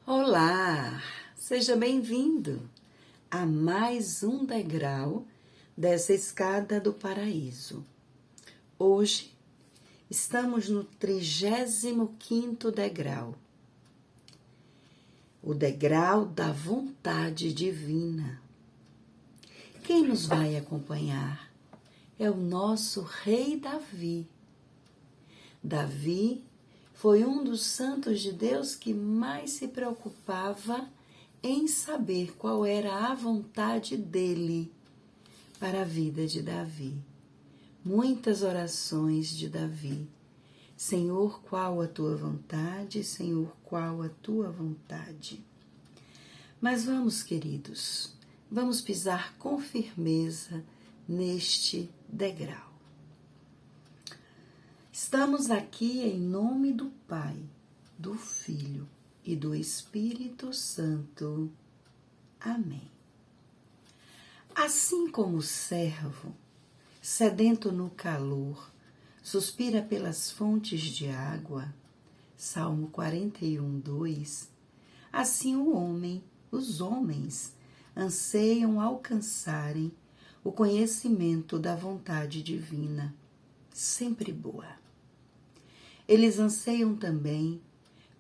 Olá, seja bem-vindo a mais um degrau dessa escada do paraíso. Hoje estamos no 35º degrau, o degrau da vontade divina. Quem nos vai acompanhar é o nosso rei Davi. Davi foi um dos santos de Deus que mais se preocupava em saber qual era a vontade dele para a vida de Davi. Muitas orações de Davi. Senhor, qual a tua vontade? Senhor, qual a tua vontade? Mas vamos, queridos, vamos pisar com firmeza neste degrau. Estamos aqui em nome do Pai, do Filho e do Espírito Santo. Amém. Assim como o servo, sedento no calor, suspira pelas fontes de água, Salmo 41, 2, assim os homens, anseiam alcançarem o conhecimento da vontade divina, sempre boa. Eles anseiam também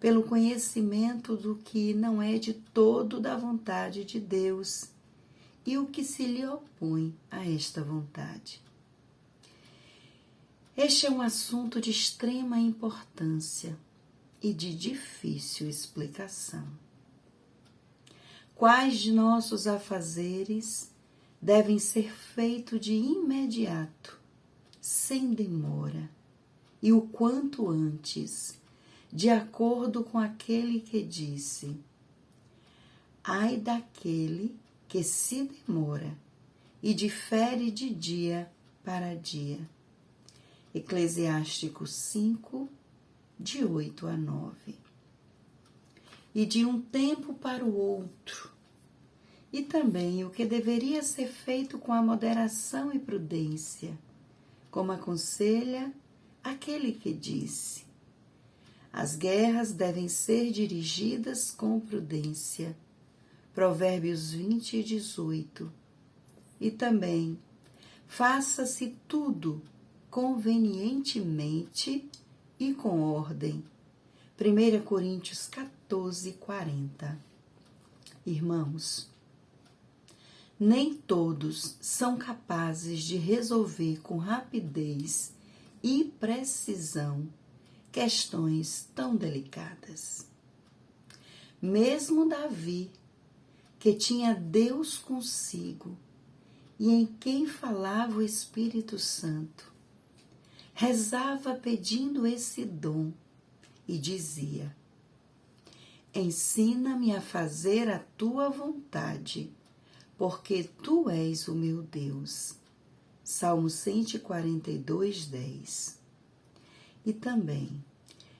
pelo conhecimento do que não é de todo da vontade de Deus e o que se lhe opõe a esta vontade. Este é um assunto de extrema importância e de difícil explicação. Quais de nossos afazeres devem ser feitos de imediato, sem demora, e o quanto antes, de acordo com aquele que disse: ai daquele que se demora e difere de dia para dia. Eclesiástico 5, de 8 a 9. E de um tempo para o outro, e também o que deveria ser feito com a moderação e prudência, como aconselha aquele que disse: as guerras devem ser dirigidas com prudência. Provérbios 20, 18. E também, faça-se tudo convenientemente e com ordem. 1 Coríntios 14, 40. Irmãos, nem todos são capazes de resolver com rapidez e precisão questões tão delicadas. Mesmo Davi, que tinha Deus consigo e em quem falava o Espírito Santo, rezava pedindo esse dom e dizia: ensina-me a fazer a tua vontade, porque tu és o meu Deus. Salmo 142, 10. E também,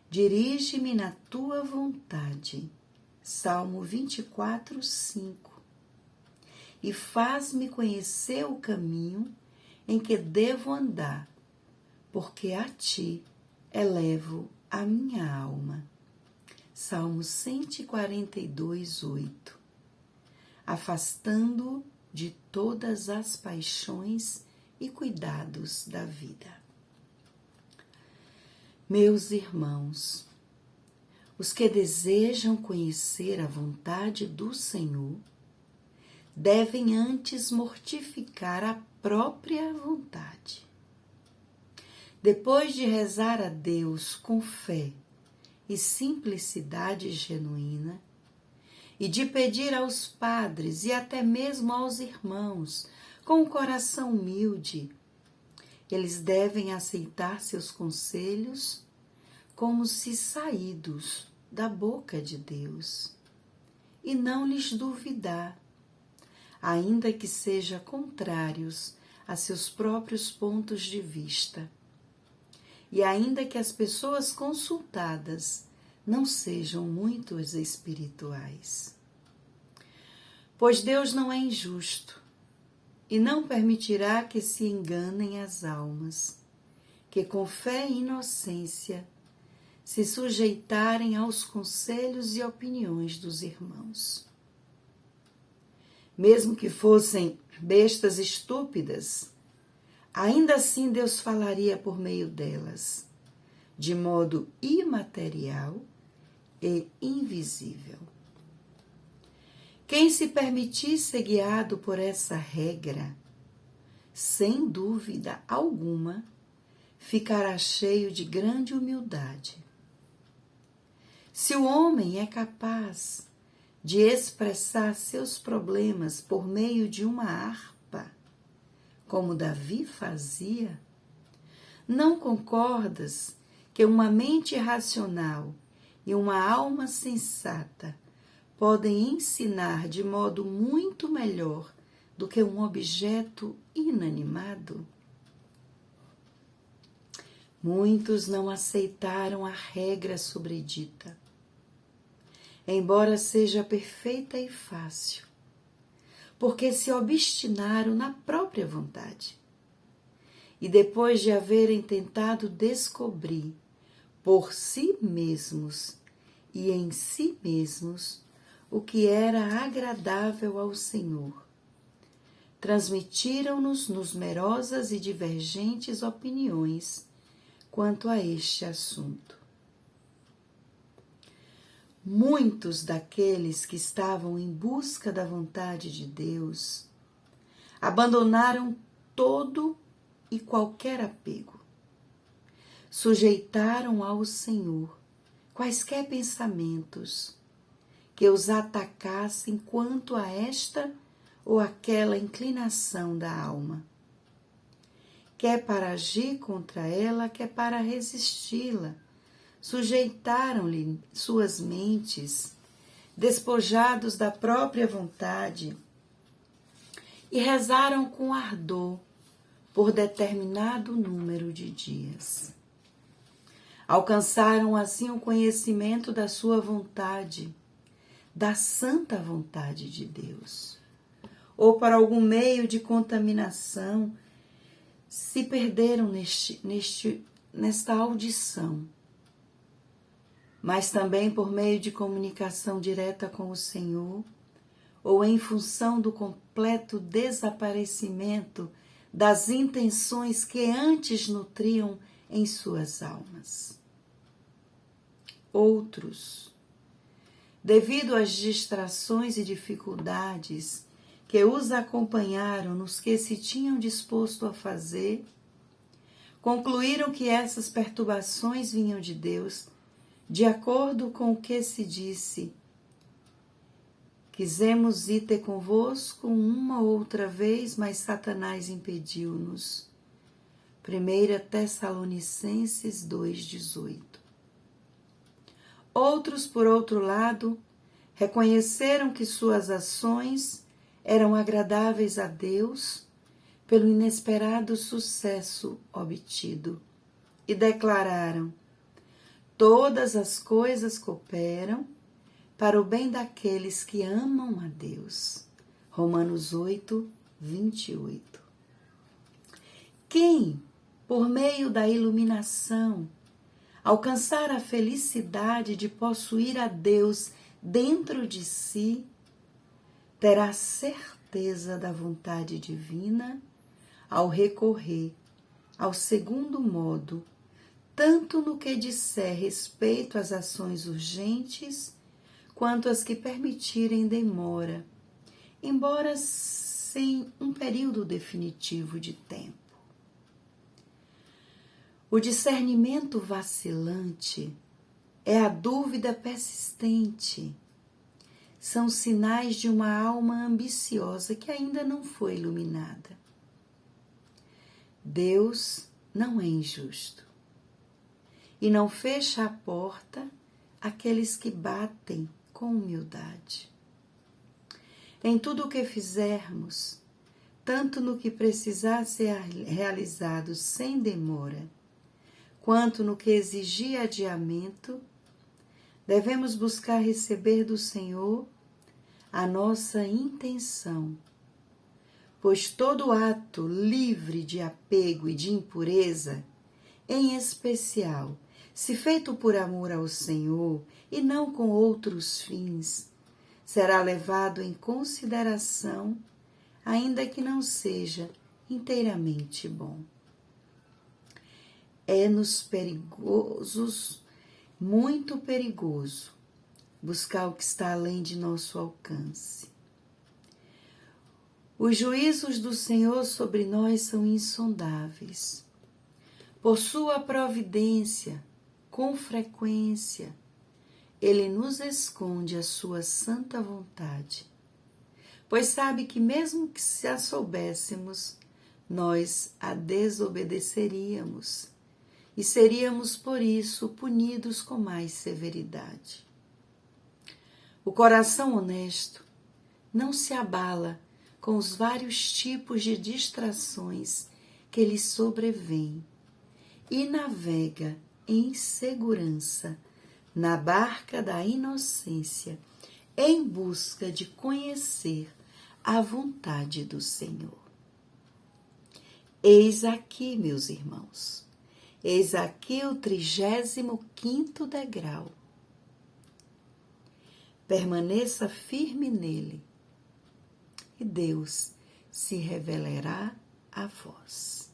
dirige-me na tua vontade. Salmo 24, 5. E faz-me conhecer o caminho em que devo andar, porque a ti elevo a minha alma. Salmo 142, 8. Afastando-o de todas as paixões e cuidados da vida. Meus irmãos, os que desejam conhecer a vontade do Senhor devem antes mortificar a própria vontade. Depois de rezar a Deus com fé e simplicidade genuína, e de pedir aos padres e até mesmo aos irmãos, com o coração humilde, eles devem aceitar seus conselhos como se saídos da boca de Deus e não lhes duvidar, ainda que sejam contrários a seus próprios pontos de vista e ainda que as pessoas consultadas não sejam muito espirituais. Pois Deus não é injusto e não permitirá que se enganem as almas, que com fé e inocência se sujeitarem aos conselhos e opiniões dos irmãos. Mesmo que fossem bestas estúpidas, ainda assim Deus falaria por meio delas, de modo imaterial e invisível. Quem se permitir ser guiado por essa regra, sem dúvida alguma, ficará cheio de grande humildade. Se o homem é capaz de expressar seus problemas por meio de uma harpa, como Davi fazia, não concordas que uma mente racional e uma alma sensata podem ensinar de modo muito melhor do que um objeto inanimado? Muitos não aceitaram a regra sobredita, embora seja perfeita e fácil, porque se obstinaram na própria vontade. E depois de haverem tentado descobrir por si mesmos e em si mesmos o que era agradável ao Senhor, transmitiram-nos numerosas e divergentes opiniões quanto a este assunto. Muitos daqueles que estavam em busca da vontade de Deus abandonaram todo e qualquer apego. Sujeitaram ao Senhor quaisquer pensamentos que os atacassem quanto a esta ou aquela inclinação da alma, quer para agir contra ela, quer para resisti-la. Sujeitaram-lhe suas mentes, despojados da própria vontade, e rezaram com ardor por determinado número de dias. Alcançaram assim o conhecimento da sua vontade, da santa vontade de Deus, ou por algum meio de contaminação, se perderam nesta audição, mas também por meio de comunicação direta com o Senhor, ou em função do completo desaparecimento das intenções que antes nutriam em suas almas. Outros, devido às distrações e dificuldades que os acompanharam nos que se tinham disposto a fazer, concluíram que essas perturbações vinham de Deus, de acordo com o que se disse: quisemos ir ter convosco uma outra vez, mas Satanás impediu-nos. 1 Tessalonicenses 2,18. Outros, por outro lado, reconheceram que suas ações eram agradáveis a Deus pelo inesperado sucesso obtido e declararam: todas as coisas cooperam para o bem daqueles que amam a Deus. Romanos 8, 28. Quem, por meio da iluminação, alcançar a felicidade de possuir a Deus dentro de si, terá certeza da vontade divina ao recorrer ao segundo modo, tanto no que disser respeito às ações urgentes, quanto às que permitirem demora, embora sem um período definitivo de tempo. O discernimento vacilante é a dúvida persistente. São sinais de uma alma ambiciosa que ainda não foi iluminada. Deus não é injusto e não fecha a porta àqueles que batem com humildade. Em tudo o que fizermos, tanto no que precisar ser realizado sem demora, quanto no que exigir adiamento, devemos buscar receber do Senhor a nossa intenção, pois todo ato livre de apego e de impureza, em especial se feito por amor ao Senhor e não com outros fins, será levado em consideração, ainda que não seja inteiramente bom. É-nos perigosos, muito perigoso, buscar o que está além de nosso alcance. Os juízos do Senhor sobre nós são insondáveis. Por sua providência, com frequência, Ele nos esconde a sua santa vontade, pois sabe que mesmo que se a soubéssemos, nós a desobedeceríamos e seríamos por isso punidos com mais severidade. O coração honesto não se abala com os vários tipos de distrações que lhe sobrevêm e navega em segurança na barca da inocência em busca de conhecer a vontade do Senhor. Eis aqui, meus irmãos, eis aqui o 35º degrau. Permaneça firme nele e Deus se revelará a vós.